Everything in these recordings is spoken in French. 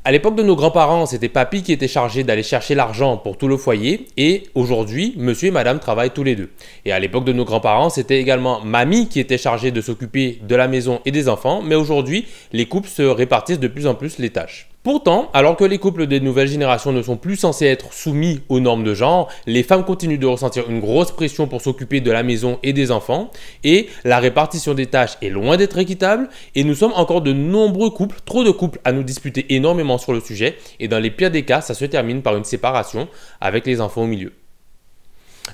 À l'époque de nos grands-parents, c'était papy qui était chargé d'aller chercher l'argent pour tout le foyer et aujourd'hui, monsieur et madame travaillent tous les deux. Et à l'époque de nos grands-parents, c'était également mamie qui était chargée de s'occuper de la maison et des enfants, mais aujourd'hui, les couples se répartissent de plus en plus les tâches. Pourtant, alors que les couples des nouvelles générations ne sont plus censés être soumis aux normes de genre, les femmes continuent de ressentir une grosse pression pour s'occuper de la maison et des enfants, et la répartition des tâches est loin d'être équitable, et nous sommes encore de nombreux couples, trop de couples à nous disputer énormément sur le sujet, et dans les pires des cas, ça se termine par une séparation avec les enfants au milieu.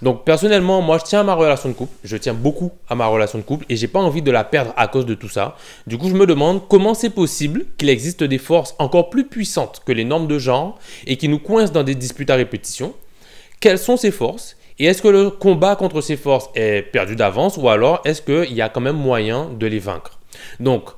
Donc personnellement, moi je tiens à ma relation de couple, je tiens beaucoup à ma relation de couple et j'ai pas envie de la perdre à cause de tout ça. Du coup, je me demande comment c'est possible qu'il existe des forces encore plus puissantes que les normes de genre et qui nous coincent dans des disputes à répétition. Quelles sont ces forces? Et est-ce que le combat contre ces forces est perdu d'avance ou alors est-ce qu'il y a quand même moyen de les vaincre? Donc,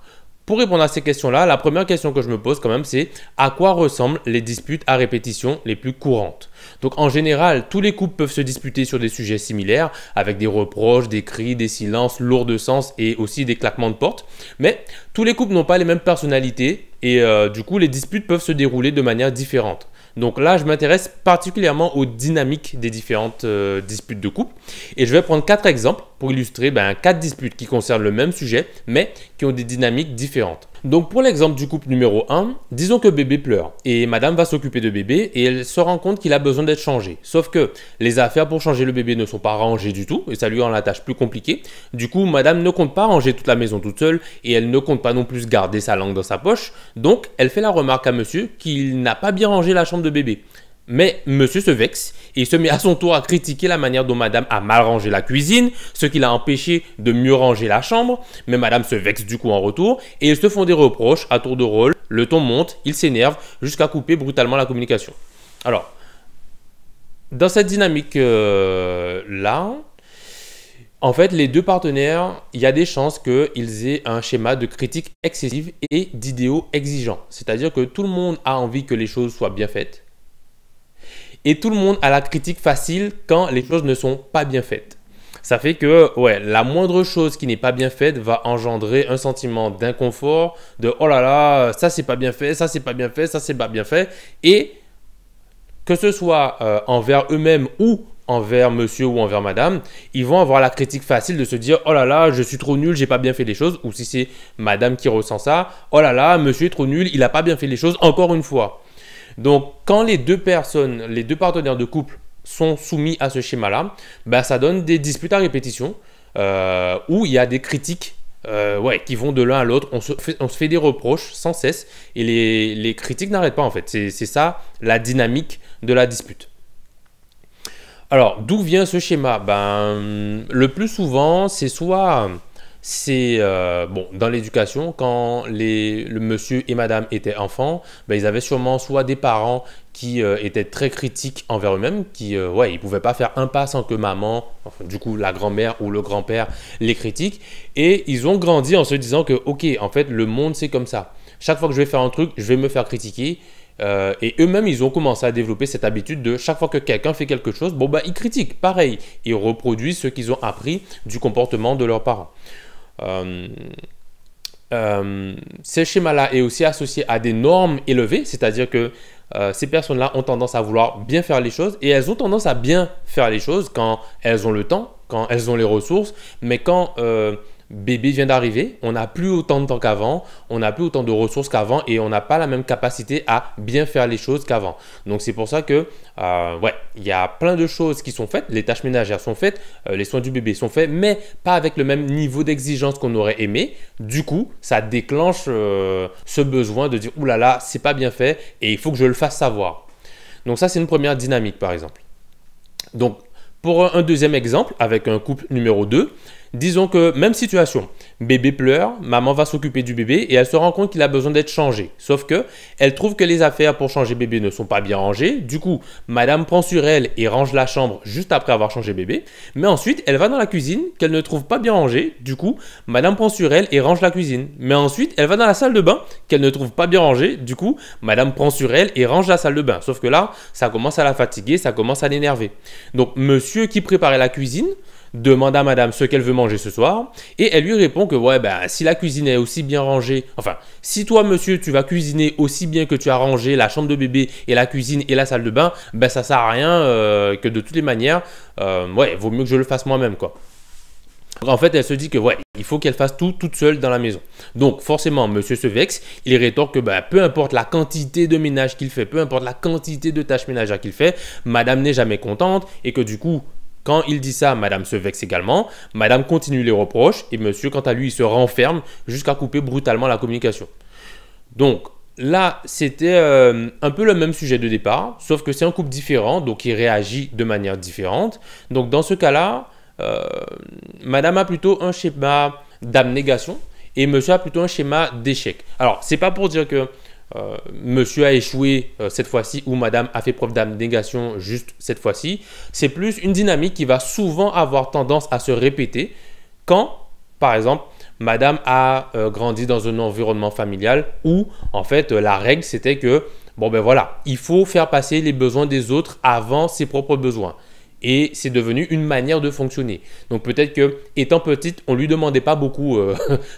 pour répondre à ces questions-là, la première question que je me pose quand même, c'est à quoi ressemblent les disputes à répétition les plus courantes? Donc en général, tous les couples peuvent se disputer sur des sujets similaires, avec des reproches, des cris, des silences lourds de sens et aussi des claquements de porte. Mais tous les couples n'ont pas les mêmes personnalités et du coup, les disputes peuvent se dérouler de manière différente. Donc là, je m'intéresse particulièrement aux dynamiques des différentes disputes de couple. Et je vais prendre 4 exemples pour illustrer 4 disputes qui concernent le même sujet, mais qui ont des dynamiques différentes. Donc pour l'exemple du couple numéro 1, disons que bébé pleure et madame va s'occuper de bébé et elle se rend compte qu'il a besoin d'être changé. Sauf que les affaires pour changer le bébé ne sont pas rangées du tout et ça lui rend la tâche plus compliquée. Du coup, madame ne compte pas ranger toute la maison toute seule et elle ne compte pas non plus garder sa langue dans sa poche. Donc elle fait la remarque à monsieur qu'il n'a pas bien rangé la chambre de bébé. Mais monsieur se vexe et se met à son tour à critiquer la manière dont madame a mal rangé la cuisine, ce qui l'a empêché de mieux ranger la chambre. Mais madame se vexe du coup en retour et ils se font des reproches à tour de rôle. Le ton monte, ils s'énervent jusqu'à couper brutalement la communication. Alors, dans cette dynamique-là, en fait, les deux partenaires, il y a des chances qu'ils aient un schéma de critique excessive et d'idéaux exigeants. C'est-à-dire que tout le monde a envie que les choses soient bien faites. Et tout le monde a la critique facile quand les choses ne sont pas bien faites. Ça fait que la moindre chose qui n'est pas bien faite va engendrer un sentiment d'inconfort, de oh là là, ça c'est pas bien fait, ça c'est pas bien fait, ça c'est pas bien fait. Et que ce soit envers eux-mêmes ou envers monsieur ou envers madame, ils vont avoir la critique facile de se dire oh là là, je suis trop nul, j'ai pas bien fait les choses. Ou si c'est madame qui ressent ça, oh là là, monsieur est trop nul, il a pas bien fait les choses encore une fois. Donc, quand les deux personnes, les deux partenaires de couple sont soumis à ce schéma-là, ça donne des disputes à répétition où il y a des critiques qui vont de l'un à l'autre. On se fait des reproches sans cesse et les critiques n'arrêtent pas en fait. C'est ça la dynamique de la dispute. Alors, d'où vient ce schéma? Le plus souvent, c'est soit... dans l'éducation, quand le monsieur et madame étaient enfants, ils avaient sûrement soit des parents qui étaient très critiques envers eux-mêmes, qui ils pouvaient pas faire un pas sans que maman, enfin, du coup la grand-mère ou le grand-père les critique, et ils ont grandi en se disant que ok, en fait le monde c'est comme ça. Chaque fois que je vais faire un truc, je vais me faire critiquer. Et eux-mêmes, ils ont commencé à développer cette habitude de chaque fois que quelqu'un fait quelque chose, ils critiquent, pareil. Ils reproduisent ce qu'ils ont appris du comportement de leurs parents. Ce schéma-là est aussi associé à des normes élevées, c'est-à-dire que ces personnes-là ont tendance à vouloir bien faire les choses et elles ont tendance à bien faire les choses quand elles ont le temps, quand elles ont les ressources, mais quand bébé vient d'arriver, on n'a plus autant de temps qu'avant, on n'a plus autant de ressources qu'avant et on n'a pas la même capacité à bien faire les choses qu'avant. Donc c'est pour ça que il y a plein de choses qui sont faites, les tâches ménagères sont faites, les soins du bébé sont faits, mais pas avec le même niveau d'exigence qu'on aurait aimé. Du coup, ça déclenche ce besoin de dire « Ouh là là, c'est pas bien fait et il faut que je le fasse savoir ». Donc ça, c'est une première dynamique par exemple. Donc pour un deuxième exemple, avec un couple numéro 2, disons que même situation, bébé pleure, maman va s'occuper du bébé et elle se rend compte qu'il a besoin d'être changé. Sauf que elle trouve que les affaires pour changer bébé ne sont pas bien rangées. Du coup, madame prend sur elle et range la chambre juste après avoir changé bébé. Mais ensuite, elle va dans la cuisine qu'elle ne trouve pas bien rangée. Du coup, madame prend sur elle et range la cuisine. Mais ensuite, elle va dans la salle de bain qu'elle ne trouve pas bien rangée. Du coup, madame prend sur elle et range la salle de bain. Sauf que là, ça commence à la fatiguer, ça commence à l'énerver. Donc, monsieur qui préparait la cuisine demande à madame ce qu'elle veut manger ce soir et elle lui répond que ouais, ben, si la cuisine est aussi bien rangée, enfin, si toi, monsieur, tu vas cuisiner aussi bien que tu as rangé la chambre de bébé et la cuisine et la salle de bain, ben ça sert à rien que de toutes les manières, ouais, vaut mieux que je le fasse moi-même, quoi. En fait, elle se dit que ouais, il faut qu'elle fasse tout toute seule dans la maison. Donc forcément, monsieur se vexe, il rétorque que bah, peu importe la quantité de ménage qu'il fait, peu importe la quantité de tâches ménagères qu'il fait, madame n'est jamais contente et que du coup, quand il dit ça, madame se vexe également, madame continue les reproches et monsieur, quant à lui, il se renferme jusqu'à couper brutalement la communication. Donc là, c'était un peu le même sujet de départ, sauf que c'est un couple différent, donc il réagit de manière différente. Donc dans ce cas-là, madame a plutôt un schéma d'abnégation et monsieur a plutôt un schéma d'échec. Alors, c'est pas pour dire que monsieur a échoué cette fois-ci ou madame a fait preuve d'abnégation juste cette fois-ci. C'est plus une dynamique qui va souvent avoir tendance à se répéter quand, par exemple, madame a grandi dans un environnement familial où, en fait, la règle, c'était que, bon ben voilà, il faut faire passer les besoins des autres avant ses propres besoins. Et c'est devenu une manière de fonctionner. Donc peut-être que, étant petite, on ne lui demandait pas beaucoup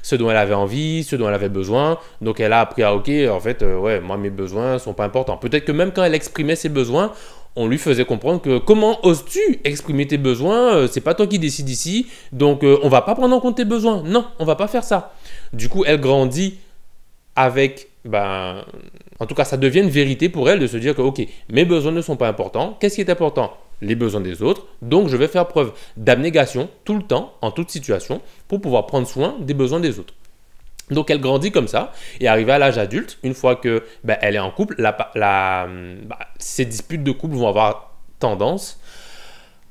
ce dont elle avait envie, ce dont elle avait besoin. Donc elle a appris à ok, en fait, ouais, moi mes besoins ne sont pas importants. Peut-être que même quand elle exprimait ses besoins, on lui faisait comprendre que comment oses-tu exprimer tes besoins, c'est pas toi qui décides ici, donc on va pas prendre en compte tes besoins. Non, on va pas faire ça. Du coup, elle grandit avec, ben, en tout cas, ça devient une vérité pour elle de se dire que ok, mes besoins ne sont pas importants. Qu'est-ce qui est important ? Les besoins des autres. Donc, je vais faire preuve d'abnégation tout le temps, en toute situation, pour pouvoir prendre soin des besoins des autres. Donc, elle grandit comme ça et arrivée à l'âge adulte, une fois que ben, elle est en couple, ces disputes de couple vont avoir tendance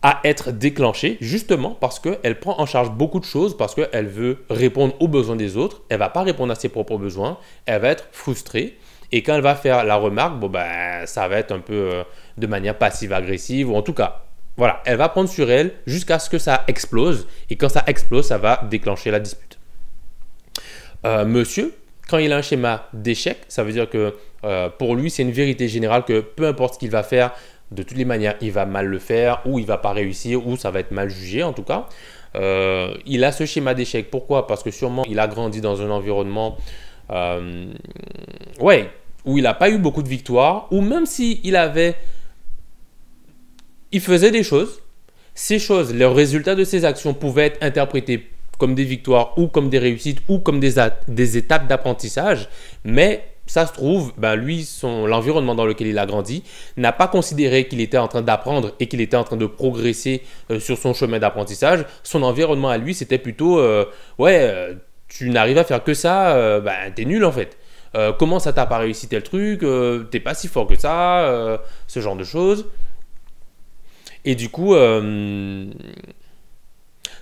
à être déclenchée justement parce qu'elle prend en charge beaucoup de choses, parce qu'elle veut répondre aux besoins des autres. Elle ne va pas répondre à ses propres besoins. Elle va être frustrée. Et quand elle va faire la remarque, bon ben, ça va être un peu de manière passive-agressive, ou en tout cas, voilà, elle va prendre sur elle jusqu'à ce que ça explose. Et quand ça explose, ça va déclencher la dispute. Monsieur, quand il a un schéma d'échec, ça veut dire que pour lui, c'est une vérité générale que peu importe ce qu'il va faire, de toutes les manières, il va mal le faire, ou il ne va pas réussir, ou ça va être mal jugé en tout cas. Il a ce schéma d'échec. Pourquoi ? Parce que sûrement, il a grandi dans un environnement où il n'a pas eu beaucoup de victoires, ou même s'il il faisait des choses, ces choses, le résultat de ses actions pouvaient être interprétés comme des victoires ou comme des réussites ou comme des étapes d'apprentissage, mais ça se trouve, ben lui, l'environnement dans lequel il a grandi n'a pas considéré qu'il était en train d'apprendre et qu'il était en train de progresser sur son chemin d'apprentissage. Son environnement à lui, c'était plutôt tu n'arrives à faire que ça, ben t'es nul en fait. Comment ça t'a pas réussi tel truc, t'es pas si fort que ça, ce genre de choses. Et du coup,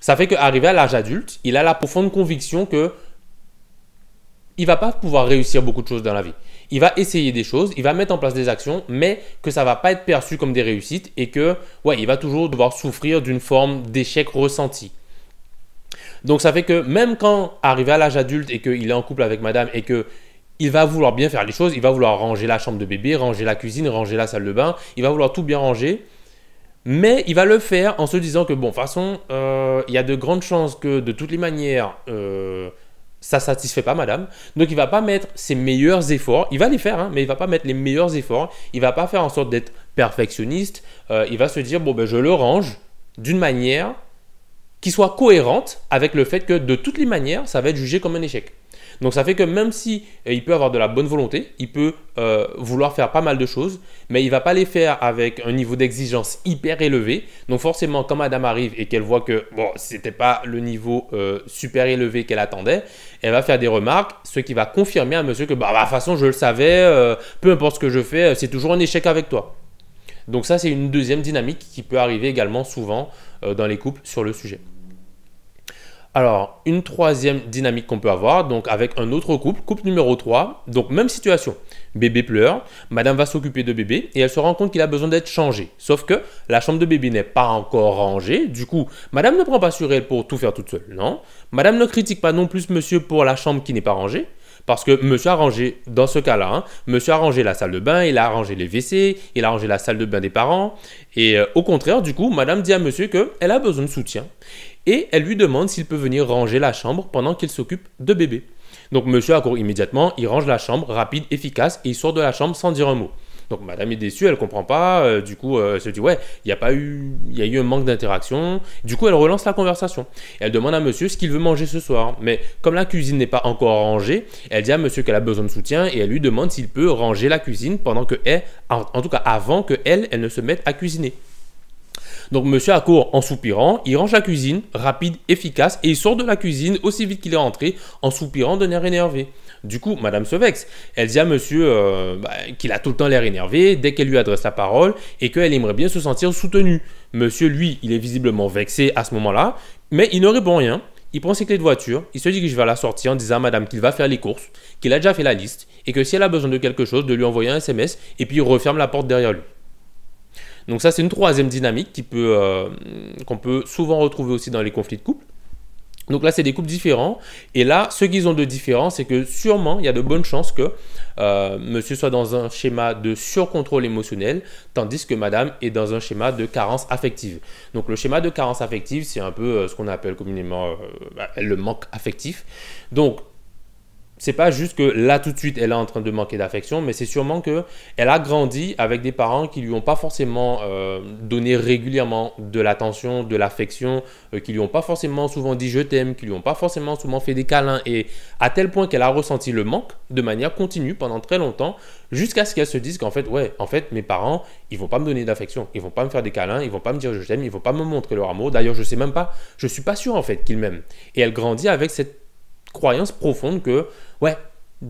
ça fait qu'arrivé à l'âge adulte, il a la profonde conviction que il va pas pouvoir réussir beaucoup de choses dans la vie. Il va essayer des choses, il va mettre en place des actions, mais que ça va pas être perçu comme des réussites et que, il va toujours devoir souffrir d'une forme d'échec ressenti. Donc ça fait que même quand arrivé à l'âge adulte et qu'il est en couple avec madame et que il va vouloir bien faire les choses, il va vouloir ranger la chambre de bébé, ranger la cuisine, ranger la salle de bain, il va vouloir tout bien ranger, mais il va le faire en se disant que bon, de toute façon, il y a de grandes chances que de toutes les manières, ça ne satisfait pas madame. Donc il ne va pas mettre ses meilleurs efforts, il va les faire, mais il ne va pas mettre les meilleurs efforts, il ne va pas faire en sorte d'être perfectionniste, il va se dire, bon, ben, je le range d'une manière qui soit cohérente avec le fait que de toutes les manières, ça va être jugé comme un échec. Donc ça fait que même si il peut avoir de la bonne volonté, il peut vouloir faire pas mal de choses, mais il ne va pas les faire avec un niveau d'exigence hyper élevé. Donc forcément, quand madame arrive et qu'elle voit que ce n'était pas le niveau super élevé qu'elle attendait, elle va faire des remarques, ce qui va confirmer à monsieur que de toute façon je le savais, peu importe ce que je fais, c'est toujours un échec avec toi. Donc ça, c'est une deuxième dynamique qui peut arriver également souvent dans les couples sur le sujet. Alors, une troisième dynamique qu'on peut avoir, donc avec un autre couple numéro 3, donc même situation. Bébé pleure, madame va s'occuper de bébé et elle se rend compte qu'il a besoin d'être changé. Sauf que la chambre de bébé n'est pas encore rangée, du coup, madame ne prend pas sur elle pour tout faire toute seule, non. Madame ne critique pas non plus monsieur pour la chambre qui n'est pas rangée. Parce que monsieur a rangé, dans ce cas-là, hein, monsieur a rangé la salle de bain, il a rangé les WC, il a rangé la salle de bain des parents. Et au contraire, du coup, madame dit à monsieur qu'elle a besoin de soutien. Et elle lui demande s'il peut venir ranger la chambre pendant qu'il s'occupe de bébé. Donc monsieur accourt immédiatement, il range la chambre, rapide, efficace, et il sort de la chambre sans dire un mot. Donc madame est déçue, elle ne comprend pas, du coup elle se dit ouais, il y a eu un manque d'interaction. Du coup elle relance la conversation. Elle demande à monsieur ce qu'il veut manger ce soir. Mais comme la cuisine n'est pas encore rangée, elle dit à monsieur qu'elle a besoin de soutien et elle lui demande s'il peut ranger la cuisine pendant que elle, en tout cas avant que elle ne se mette à cuisiner. Donc monsieur accourt en soupirant, il range la cuisine, rapide, efficace, et il sort de la cuisine aussi vite qu'il est rentré, en soupirant d'un air énervé. Du coup, madame se vexe. Elle dit à monsieur qu'il a tout le temps l'air énervé dès qu'elle lui adresse la parole et qu'elle aimerait bien se sentir soutenue. Monsieur, lui, il est visiblement vexé à ce moment-là, mais il ne répond rien. Il prend ses clés de voiture, il se dirige vers la sortie en disant à madame qu'il va faire les courses, qu'il a déjà fait la liste et que si elle a besoin de quelque chose, de lui envoyer un SMS et puis il referme la porte derrière lui. Donc ça, c'est une troisième dynamique qu'on peut souvent retrouver aussi dans les conflits de couple. Donc là, c'est des couples différents. Et là, ce qu'ils ont de différent, c'est que sûrement, il y a de bonnes chances que monsieur soit dans un schéma de surcontrôle émotionnel, tandis que madame est dans un schéma de carence affective. Donc le schéma de carence affective, c'est un peu ce qu'on appelle communément le manque affectif. Donc, c'est pas juste que là tout de suite elle est en train de manquer d'affection, mais c'est sûrement que elle a grandi avec des parents qui lui ont pas forcément donné régulièrement de l'attention, de l'affection, qui lui ont pas forcément souvent dit je t'aime, qui lui ont pas forcément souvent fait des câlins, et à tel point qu'elle a ressenti le manque de manière continue pendant très longtemps, jusqu'à ce qu'elle se dise qu'en fait mes parents ils vont pas me donner d'affection, ils vont pas me faire des câlins, ils vont pas me dire je t'aime, ils vont pas me montrer leur amour. D'ailleurs je sais même pas, je suis pas sûr en fait qu'ils m'aiment. Et elle grandit avec cette croyance profonde que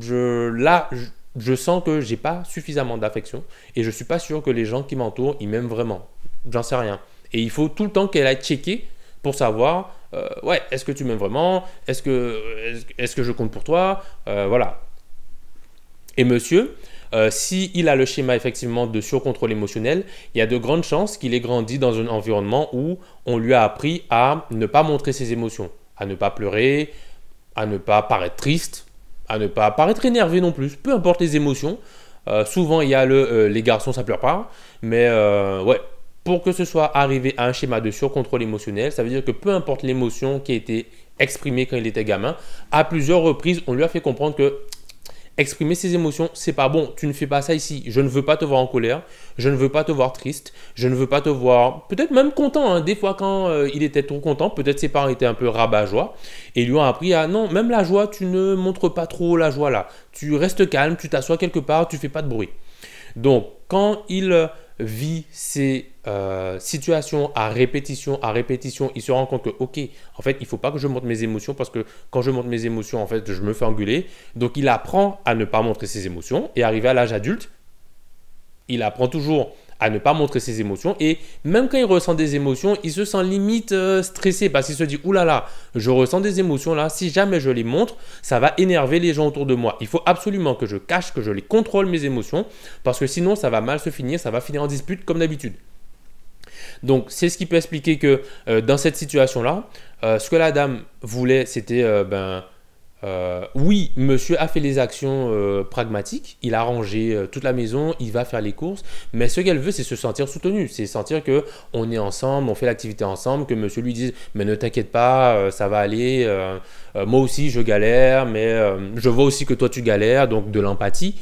je sens que j'ai pas suffisamment d'affection et je suis pas sûr que les gens qui m'entourent ils m'aiment vraiment. J'en sais rien. Et il faut tout le temps qu'elle aille checker pour savoir est-ce que tu m'aimes vraiment, est-ce que je compte pour toi, voilà. Et monsieur, s'il a le schéma effectivement de surcontrôle émotionnel, il y a de grandes chances qu'il ait grandi dans un environnement où on lui a appris à ne pas montrer ses émotions, à ne pas pleurer, à ne pas paraître triste, à ne pas paraître énervé non plus, peu importe les émotions. Souvent, il y a les garçons, ça pleure pas, mais pour que ce soit arrivé à un schéma de surcontrôle émotionnel, ça veut dire que peu importe l'émotion qui a été exprimée quand il était gamin, à plusieurs reprises, on lui a fait comprendre que exprimer ses émotions, c'est pas bon, tu ne fais pas ça ici, je ne veux pas te voir en colère, je ne veux pas te voir triste, je ne veux pas te voir peut-être même content, hein. Des fois quand il était trop content, peut-être ses parents étaient un peu rabat-joie et lui ont appris à non, même la joie, tu ne montres pas trop la joie là, tu restes calme, tu t'assois quelque part, tu fais pas de bruit. Donc quand il vit ces situations à répétition, il se rend compte que ok, en fait il ne faut pas que je montre mes émotions parce que quand je montre mes émotions en fait je me fais engueuler. Donc il apprend à ne pas montrer ses émotions et arrivé à l'âge adulte, il apprend toujours à ne pas montrer ses émotions et même quand il ressent des émotions, il se sent limite stressé parce qu'il se dit oulala, je ressens des émotions là, si jamais je les montre, ça va énerver les gens autour de moi. Il faut absolument que je cache, que je les contrôle mes émotions parce que sinon ça va mal se finir, ça va finir en dispute comme d'habitude. Donc c'est ce qui peut expliquer que dans cette situation-là, ce que la dame voulait, c'était oui, monsieur a fait les actions pragmatiques, il a rangé toute la maison, il va faire les courses, mais ce qu'elle veut, c'est se sentir soutenue, c'est sentir qu'on est ensemble, on fait l'activité ensemble, que monsieur lui dise « mais ne t'inquiète pas, ça va aller, moi aussi je galère, mais je vois aussi que toi tu galères », donc de l'empathie.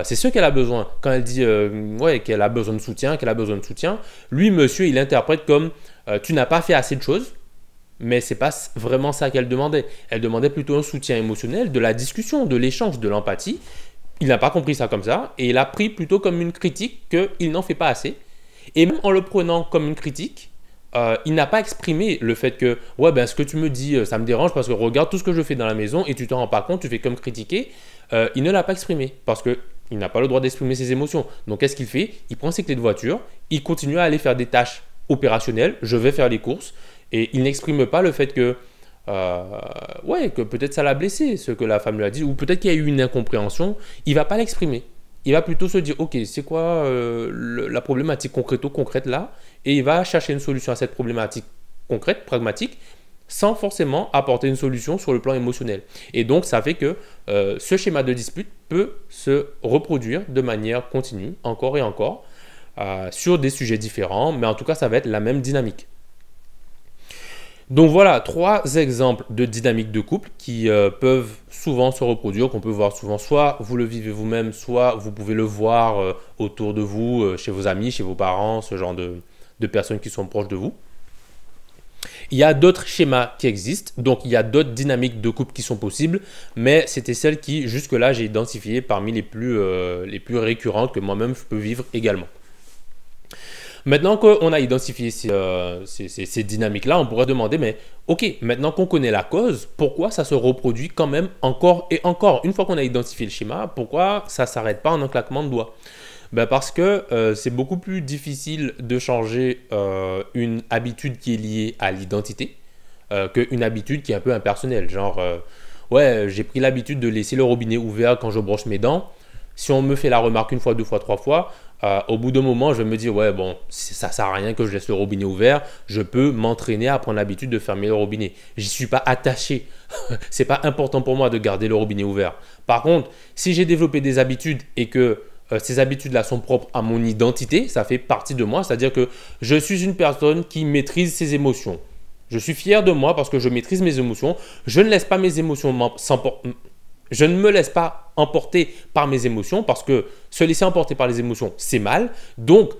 C'est ce qu'elle a besoin. Quand elle dit qu'elle a besoin de soutien, lui, monsieur, il interprète comme tu n'as pas fait assez de choses, mais ce n'est pas vraiment ça qu'elle demandait. Elle demandait plutôt un soutien émotionnel, de la discussion, de l'échange, de l'empathie. Il n'a pas compris ça comme ça et il a pris plutôt comme une critique qu'il n'en fait pas assez. Et même en le prenant comme une critique, il n'a pas exprimé le fait que ce que tu me dis, ça me dérange parce que regarde tout ce que je fais dans la maison et tu t'en rends pas compte, tu fais comme critiquer. Il ne l'a pas exprimé parce qu'il n'a pas le droit d'exprimer ses émotions. Donc qu'est-ce qu'il fait? Il prend ses clés de voiture, il continue à aller faire des tâches opérationnelles, je vais faire les courses et il n'exprime pas le fait que peut-être ça l'a blessé, ce que la femme lui a dit, ou peut-être qu'il y a eu une incompréhension, il ne va pas l'exprimer. Il va plutôt se dire, ok, c'est quoi la problématique concrète là, et il va chercher une solution à cette problématique concrète, pragmatique, sans forcément apporter une solution sur le plan émotionnel. Et donc, ça fait que ce schéma de dispute peut se reproduire de manière continue, encore et encore, sur des sujets différents, mais en tout cas, ça va être la même dynamique. Donc voilà, 3 exemples de dynamiques de couple qui peuvent souvent se reproduire, qu'on peut voir souvent, soit vous le vivez vous-même, soit vous pouvez le voir autour de vous, chez vos amis, chez vos parents, ce genre de personnes qui sont proches de vous. Il y a d'autres schémas qui existent, donc il y a d'autres dynamiques de couple qui sont possibles, mais c'était celles qui, jusque-là, j'ai identifiées parmi les plus récurrentes que moi-même je peux vivre également. Maintenant qu'on a identifié ces dynamiques-là, on pourrait demander, mais ok, maintenant qu'on connaît la cause, pourquoi ça se reproduit quand même encore et encore? Une fois qu'on a identifié le schéma, pourquoi ça ne s'arrête pas en un claquement de doigts? Ben parce que c'est beaucoup plus difficile de changer une habitude qui est liée à l'identité qu'une habitude qui est un peu impersonnelle. Genre, ouais, j'ai pris l'habitude de laisser le robinet ouvert quand je brosse mes dents. Si on me fait la remarque 1 fois, 2 fois, 3 fois, au bout d'un moment, je vais me dire, ouais, bon, ça ne sert à rien que je laisse le robinet ouvert. Je peux m'entraîner à prendre l'habitude de fermer le robinet. J'y suis pas attaché. C'est pas important pour moi de garder le robinet ouvert. Par contre, si j'ai développé des habitudes et que ces habitudes-là sont propres à mon identité, ça fait partie de moi, c'est-à-dire que je suis une personne qui maîtrise ses émotions. Je suis fier de moi parce que je maîtrise mes émotions. Je ne laisse pas mes émotions je ne me laisse pas emporter par mes émotions parce que se laisser emporter par les émotions, c'est mal. Donc,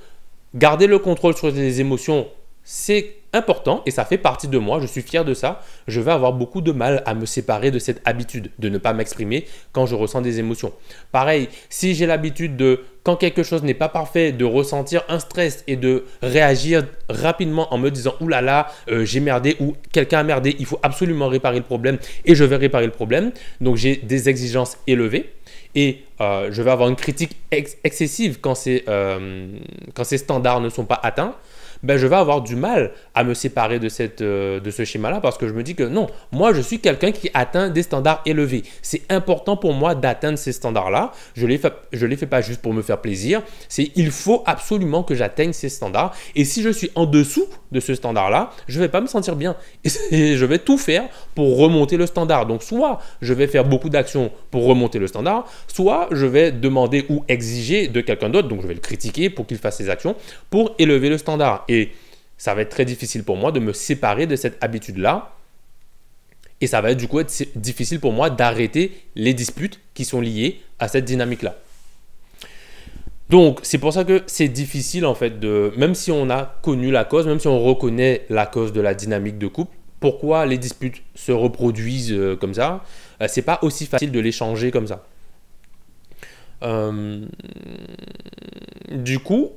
garder le contrôle sur les émotions, c'est important et ça fait partie de moi. Je suis fier de ça. Je vais avoir beaucoup de mal à me séparer de cette habitude de ne pas m'exprimer quand je ressens des émotions. Pareil, si j'ai l'habitude de, quand quelque chose n'est pas parfait, de ressentir un stress et de réagir rapidement en me disant « Ouh là là, j'ai merdé » ou « Quelqu'un a merdé, il faut absolument réparer le problème et je vais réparer le problème ». Donc, j'ai des exigences élevées. Et je vais avoir une critique excessive quand ces standards ne sont pas atteints. Ben, je vais avoir du mal à me séparer de ce schéma-là parce que je me dis que non, moi je suis quelqu'un qui atteint des standards élevés. C'est important pour moi d'atteindre ces standards-là. Je les fais pas juste pour me faire plaisir. Il faut absolument que j'atteigne ces standards. Et si je suis en dessous de ce standard-là, je vais pas me sentir bien. Et je vais tout faire pour remonter le standard. Donc soit je vais faire beaucoup d'actions pour remonter le standard, soit je vais demander ou exiger de quelqu'un d'autre, donc je vais le critiquer pour qu'il fasse ses actions, pour élever le standard. Et ça va être très difficile pour moi de me séparer de cette habitude-là. Et ça va être du coup difficile pour moi d'arrêter les disputes qui sont liées à cette dynamique-là. Donc, c'est pour ça que c'est difficile en fait même si on a connu la cause, même si on reconnaît la cause de la dynamique de couple, pourquoi les disputes se reproduisent comme ça, c'est pas aussi facile de les changer comme ça. Du coup,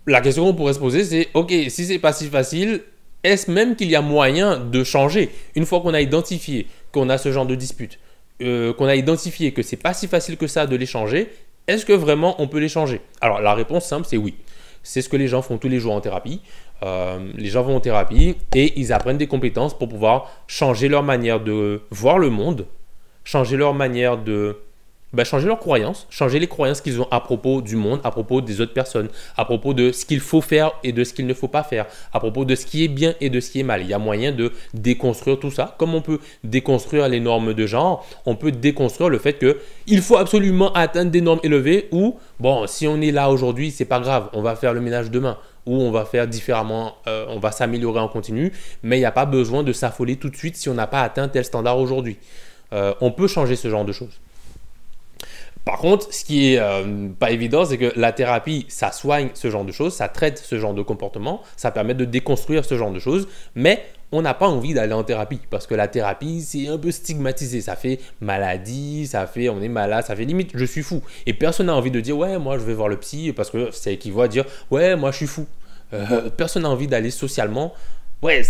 la question qu'on pourrait se poser, c'est ok, si c'est pas si facile, est-ce même qu'il y a moyen de changer une fois qu'on a identifié qu'on a ce genre de dispute, qu'on a identifié que c'est pas si facile que ça de les changer, est-ce que vraiment on peut les changer? Alors la réponse simple, c'est oui. C'est ce que les gens font tous les jours en thérapie. Les gens vont en thérapie et ils apprennent des compétences pour pouvoir changer leur manière de voir le monde, changer leur manière de changer leurs croyances, changer les croyances qu'ils ont à propos du monde, à propos des autres personnes, à propos de ce qu'il faut faire et de ce qu'il ne faut pas faire, à propos de ce qui est bien et de ce qui est mal. Il y a moyen de déconstruire tout ça. Comme on peut déconstruire les normes de genre, on peut déconstruire le fait qu'il faut absolument atteindre des normes élevées ou, bon, si on est là aujourd'hui, c'est pas grave, on va faire le ménage demain ou on va faire différemment, on va s'améliorer en continu, mais il n'y a pas besoin de s'affoler tout de suite si on n'a pas atteint tel standard aujourd'hui. On peut changer ce genre de choses. Par contre, ce qui est pas évident, c'est que la thérapie, ça soigne ce genre de choses, ça traite ce genre de comportement, ça permet de déconstruire ce genre de choses, mais on n'a pas envie d'aller en thérapie parce que la thérapie, c'est un peu stigmatisé, ça fait maladie, on est malade, ça fait limite je suis fou. Et personne n'a envie de dire ouais, moi je vais voir le psy parce que ça équivaut à dire ouais, moi je suis fou. Personne n'a envie d'aller socialement. Ouais,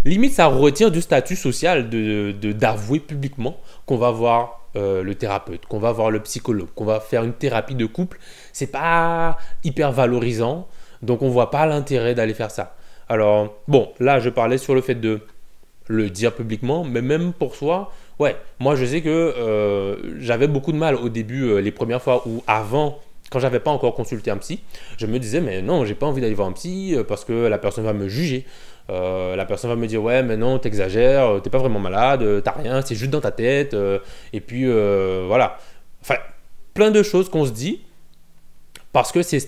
limite ça retire du statut social d'avouer publiquement qu'on va voir le thérapeute, qu'on va voir le psychologue, qu'on va faire une thérapie de couple. C'est pas hyper valorisant, donc on voit pas l'intérêt d'aller faire ça. Alors bon, là je parlais sur le fait de le dire publiquement, mais même pour soi, ouais, moi je sais que j'avais beaucoup de mal au début, les premières fois ou avant, quand j'avais pas encore consulté un psy, je me disais mais non, j'ai pas envie d'aller voir un psy parce que la personne va me juger. La personne va me dire ouais mais non t'exagères, t'es pas vraiment malade, t'as rien, c'est juste dans ta tête. Et puis voilà. Enfin, plein de choses qu'on se dit parce que c'est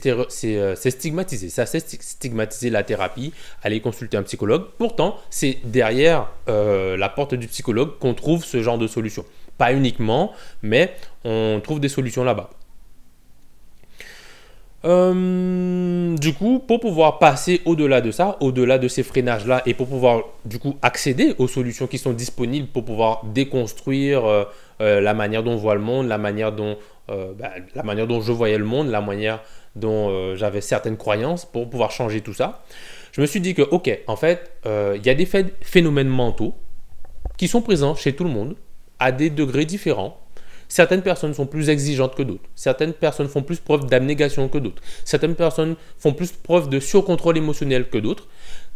stigmatisé. Ça c'est stigmatiser la thérapie, aller consulter un psychologue. Pourtant, c'est derrière la porte du psychologue qu'on trouve ce genre de solution. Pas uniquement, mais on trouve des solutions là-bas. Du coup, pour pouvoir passer au-delà de ça, au-delà de ces freinages-là, et pour pouvoir du coup accéder aux solutions qui sont disponibles pour pouvoir déconstruire la manière dont on voit le monde, la manière dont je voyais le monde, la manière dont j'avais certaines croyances, pour pouvoir changer tout ça, je me suis dit que ok, en fait, il y a des phénomènes mentaux qui sont présents chez tout le monde à des degrés différents. Certaines personnes sont plus exigeantes que d'autres. Certaines personnes font plus preuve d'abnégation que d'autres. Certaines personnes font plus preuve de surcontrôle émotionnel que d'autres.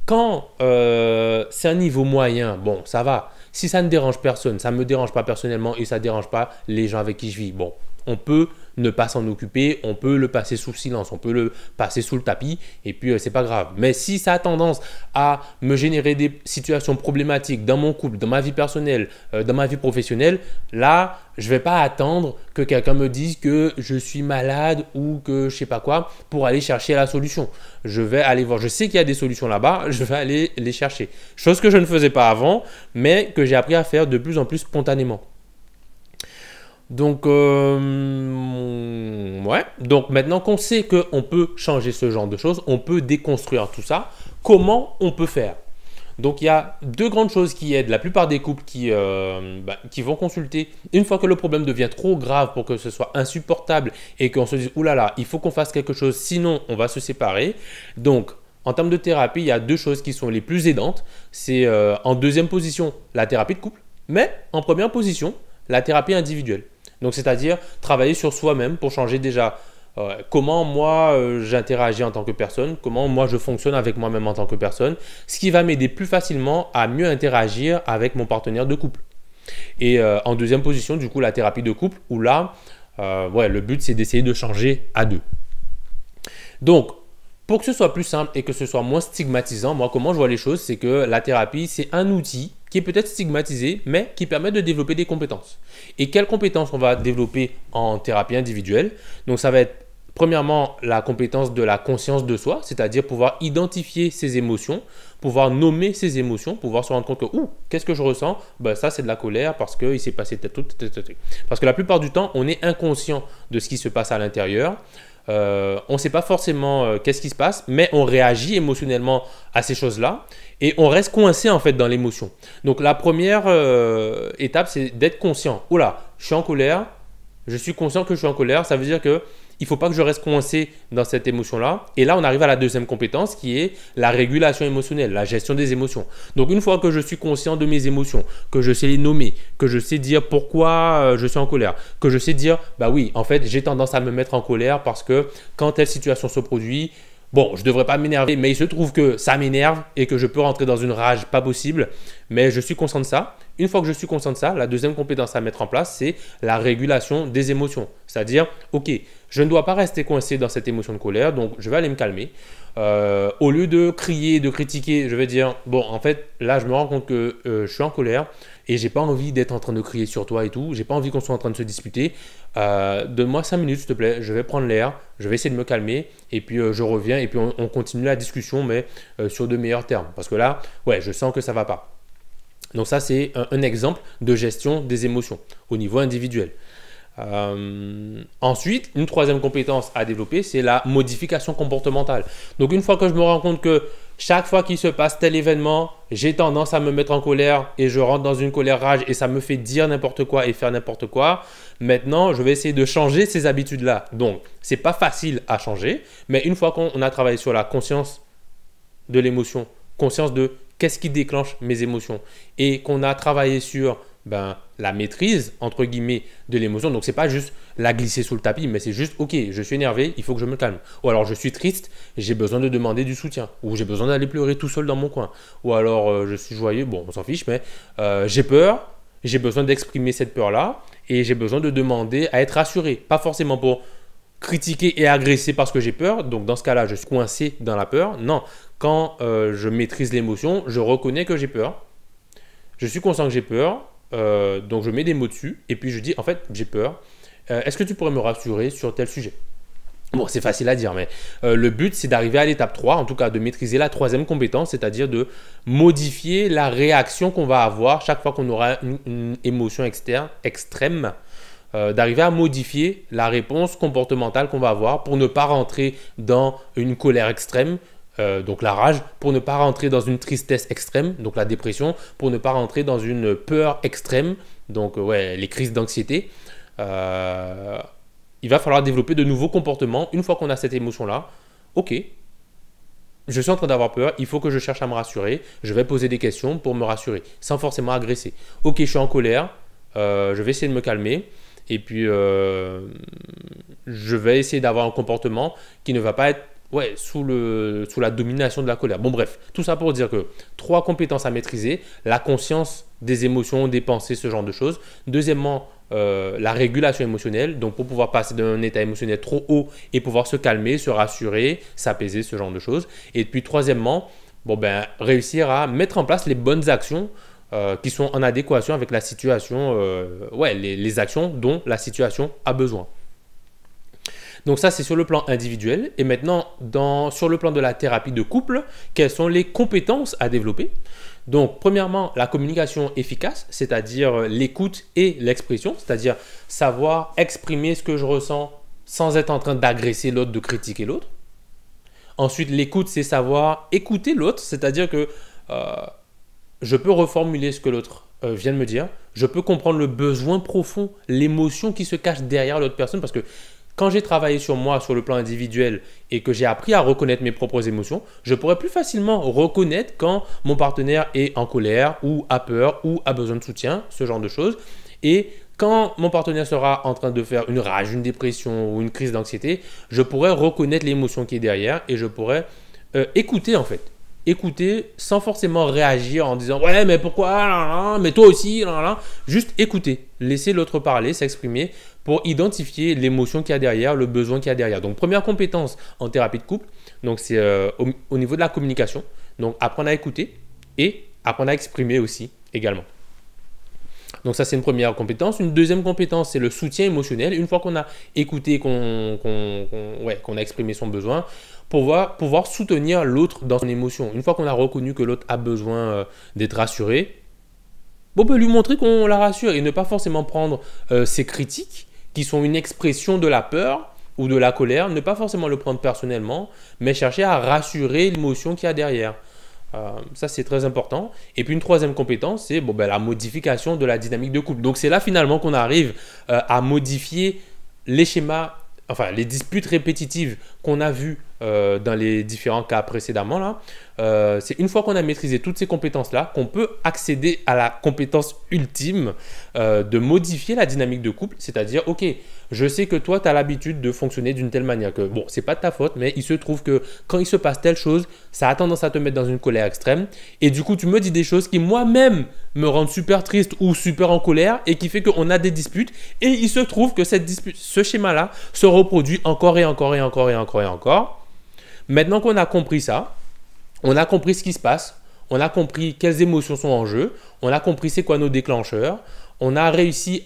Quand c'est un niveau moyen, bon, ça va. Si ça ne dérange personne, ça ne me dérange pas personnellement et ça ne dérange pas les gens avec qui je vis, bon, on peut ne pas s'en occuper, on peut le passer sous silence, on peut le passer sous le tapis et puis c'est pas grave. Mais si ça a tendance à me générer des situations problématiques dans mon couple, dans ma vie personnelle, dans ma vie professionnelle, là, je vais pas attendre que quelqu'un me dise que je suis malade ou que je sais pas quoi pour aller chercher la solution. Je vais aller voir, je sais qu'il y a des solutions là-bas, je vais aller les chercher. Chose que je ne faisais pas avant, mais que j'ai appris à faire de plus en plus spontanément. Donc, ouais. Donc maintenant qu'on sait qu'on peut changer ce genre de choses, on peut déconstruire tout ça, comment on peut faire? Donc il y a deux grandes choses qui aident la plupart des couples qui vont consulter une fois que le problème devient trop grave pour que ce soit insupportable et qu'on se dise « Ouh là là, il faut qu'on fasse quelque chose, sinon on va se séparer ». Donc en termes de thérapie, il y a deux choses qui sont les plus aidantes. C'est en deuxième position, la thérapie de couple, mais en première position, la thérapie individuelle. Donc, c'est-à-dire travailler sur soi-même pour changer déjà comment moi j'interagis en tant que personne, comment moi je fonctionne avec moi-même en tant que personne, ce qui va m'aider plus facilement à mieux interagir avec mon partenaire de couple. Et en deuxième position, du coup, la thérapie de couple, où là, le but c'est d'essayer de changer à deux. Donc, pour que ce soit plus simple et que ce soit moins stigmatisant, moi, comment je vois les choses, c'est que la thérapie, c'est un outil qui est peut-être stigmatisé, mais qui permet de développer des compétences. Et quelles compétences on va développer en thérapie individuelle? Donc, ça va être premièrement la compétence de la conscience de soi, c'est-à-dire pouvoir identifier ses émotions, pouvoir nommer ses émotions, pouvoir se rendre compte que « Ouh, qu'est-ce que je ressens ?» Ben, ça, c'est de la colère parce qu'il s'est passé tel truc. Parce que la plupart du temps, on est inconscient de ce qui se passe à l'intérieur. On ne sait pas forcément qu'est-ce qui se passe, mais on réagit émotionnellement à ces choses-là et on reste coincé en fait dans l'émotion. Donc la première étape, c'est d'être conscient. Oula, je suis en colère, je suis conscient que je suis en colère, ça veut dire que il ne faut pas que je reste coincé dans cette émotion-là. Et là, on arrive à la deuxième compétence qui est la régulation émotionnelle, la gestion des émotions. Donc, une fois que je suis conscient de mes émotions, que je sais les nommer, que je sais dire pourquoi je suis en colère, que je sais dire, bah oui, en fait, j'ai tendance à me mettre en colère parce que quand telle situation se produit, bon, je ne devrais pas m'énerver, mais il se trouve que ça m'énerve et que je peux rentrer dans une rage pas possible, mais je suis conscient de ça. Une fois que je suis conscient de ça, la deuxième compétence à mettre en place, c'est la régulation des émotions. C'est-à-dire, ok, je ne dois pas rester coincé dans cette émotion de colère, donc je vais aller me calmer. Au lieu de crier, de critiquer, je vais dire, bon, en fait, là, je me rends compte que je suis en colère et j'ai pas envie d'être en train de crier sur toi et tout. J'ai pas envie qu'on soit en train de se disputer. Donne-moi 5 minutes, s'il te plaît. Je vais prendre l'air, je vais essayer de me calmer et puis je reviens et puis on continue la discussion, mais sur de meilleurs termes. Parce que là, ouais, je sens que ça va pas. Donc ça, c'est un exemple de gestion des émotions au niveau individuel. Ensuite, une troisième compétence à développer, c'est la modification comportementale. Donc une fois que je me rends compte que chaque fois qu'il se passe tel événement, j'ai tendance à me mettre en colère et je rentre dans une colère rage et ça me fait dire n'importe quoi et faire n'importe quoi. Maintenant, je vais essayer de changer ces habitudes-là. Donc, c'est pas facile à changer, mais une fois qu'on a travaillé sur la conscience de l'émotion, conscience de qu'est-ce qui déclenche mes émotions et qu'on a travaillé sur la maîtrise, entre guillemets, de l'émotion. Donc, ce n'est pas juste la glisser sous le tapis, mais c'est juste, ok, je suis énervé, il faut que je me calme. Ou alors, je suis triste, j'ai besoin de demander du soutien. Ou j'ai besoin d'aller pleurer tout seul dans mon coin. Ou alors, je suis joyeux, bon, on s'en fiche, mais j'ai peur, j'ai besoin d'exprimer cette peur-là et j'ai besoin de demander à être rassuré. Pas forcément pour critiquer et agresser parce que j'ai peur. Donc dans ce cas-là, je suis coincé dans la peur. Non, quand je maîtrise l'émotion, je reconnais que j'ai peur. Je suis conscient que j'ai peur. Donc je mets des mots dessus et puis je dis en fait j'ai peur. Est-ce que tu pourrais me rassurer sur tel sujet? Bon, c'est facile à dire, mais le but, c'est d'arriver à l'étape 3, en tout cas de maîtriser la troisième compétence, c'est-à-dire de modifier la réaction qu'on va avoir chaque fois qu'on aura une émotion extrême, d'arriver à modifier la réponse comportementale qu'on va avoir pour ne pas rentrer dans une colère extrême, donc la rage, pour ne pas rentrer dans une tristesse extrême, donc la dépression, pour ne pas rentrer dans une peur extrême, donc ouais, les crises d'anxiété. Il va falloir développer de nouveaux comportements une fois qu'on a cette émotion-là. Ok, je suis en train d'avoir peur, il faut que je cherche à me rassurer. Je vais poser des questions pour me rassurer, sans forcément agresser. Ok, je suis en colère, je vais essayer de me calmer. Et puis, je vais essayer d'avoir un comportement qui ne va pas être sous la domination de la colère. Bon, bref, tout ça pour dire que 3 compétences à maîtriser. La conscience des émotions, des pensées, ce genre de choses. Deuxièmement, la régulation émotionnelle, donc pour pouvoir passer d'un état émotionnel trop haut et pouvoir se calmer, se rassurer, s'apaiser, ce genre de choses. Et puis troisièmement, réussir à mettre en place les bonnes actions qui sont en adéquation avec la situation, les actions dont la situation a besoin. Donc ça, c'est sur le plan individuel. Et maintenant, sur le plan de la thérapie de couple, quelles sont les compétences à développer? Donc, premièrement, la communication efficace, c'est-à-dire l'écoute et l'expression, c'est-à-dire savoir exprimer ce que je ressens sans être en train d'agresser l'autre, de critiquer l'autre. Ensuite, l'écoute, c'est savoir écouter l'autre, c'est-à-dire que je peux reformuler ce que l'autre vient de me dire, je peux comprendre le besoin profond, l'émotion qui se cache derrière l'autre personne, parce que quand j'ai travaillé sur moi, sur le plan individuel, et que j'ai appris à reconnaître mes propres émotions, je pourrais plus facilement reconnaître quand mon partenaire est en colère, ou a peur, ou a besoin de soutien, ce genre de choses. Et quand mon partenaire sera en train de faire une rage, une dépression ou une crise d'anxiété, je pourrais reconnaître l'émotion qui est derrière et je pourrais écouter en fait. Écouter sans forcément réagir en disant « Ouais, mais pourquoi? Mais toi aussi ?» Juste écouter, laisser l'autre parler, s'exprimer pour identifier l'émotion qu'il y a derrière, le besoin qu'il y a derrière. Donc, première compétence en thérapie de couple, donc c'est au niveau de la communication. Donc, apprendre à écouter et apprendre à exprimer aussi également. Donc ça, c'est une première compétence. Une deuxième compétence, c'est le soutien émotionnel. Une fois qu'on a écouté, qu'on a exprimé son besoin, pouvoir soutenir l'autre dans son émotion. Une fois qu'on a reconnu que l'autre a besoin d'être rassuré, on peut lui montrer qu'on la rassure et ne pas forcément prendre ses critiques qui sont une expression de la peur ou de la colère, ne pas forcément le prendre personnellement, mais chercher à rassurer l'émotion qu'il y a derrière. Ça, c'est très important. Et puis, une troisième compétence, c'est la modification de la dynamique de couple. Donc, c'est là finalement qu'on arrive à modifier les schémas, enfin, les disputes répétitives qu'on a vues dans les différents cas précédemment. Là. C'est une fois qu'on a maîtrisé toutes ces compétences-là qu'on peut accéder à la compétence ultime de modifier la dynamique de couple. C'est-à-dire, ok, je sais que toi, tu as l'habitude de fonctionner d'une telle manière que, bon, c'est pas de ta faute, mais il se trouve que quand il se passe telle chose, ça a tendance à te mettre dans une colère extrême. Et du coup, tu me dis des choses qui, moi-même, me rendent super triste ou super en colère et qui fait qu'on a des disputes. Et il se trouve que cette dispute, ce schéma-là, se reproduit encore et encore et encore et encore et encore. Maintenant qu'on a compris ça, on a compris ce qui se passe, on a compris quelles émotions sont en jeu, on a compris c'est quoi nos déclencheurs, on a réussi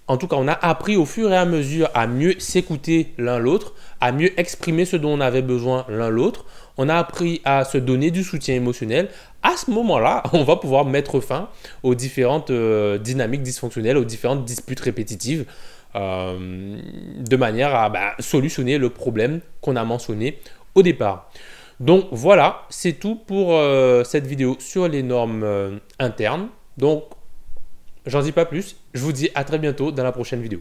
en tout cas, on a appris au fur et à mesure à mieux s'écouter l'un l'autre, à mieux exprimer ce dont on avait besoin l'un l'autre. On a appris à se donner du soutien émotionnel. À ce moment-là, on va pouvoir mettre fin aux différentes dynamiques dysfonctionnelles, aux différentes disputes répétitives, de manière à solutionner le problème qu'on a mentionné au départ. Donc voilà, c'est tout pour cette vidéo sur les normes internes. Donc, j'en dis pas plus. Je vous dis à très bientôt dans la prochaine vidéo.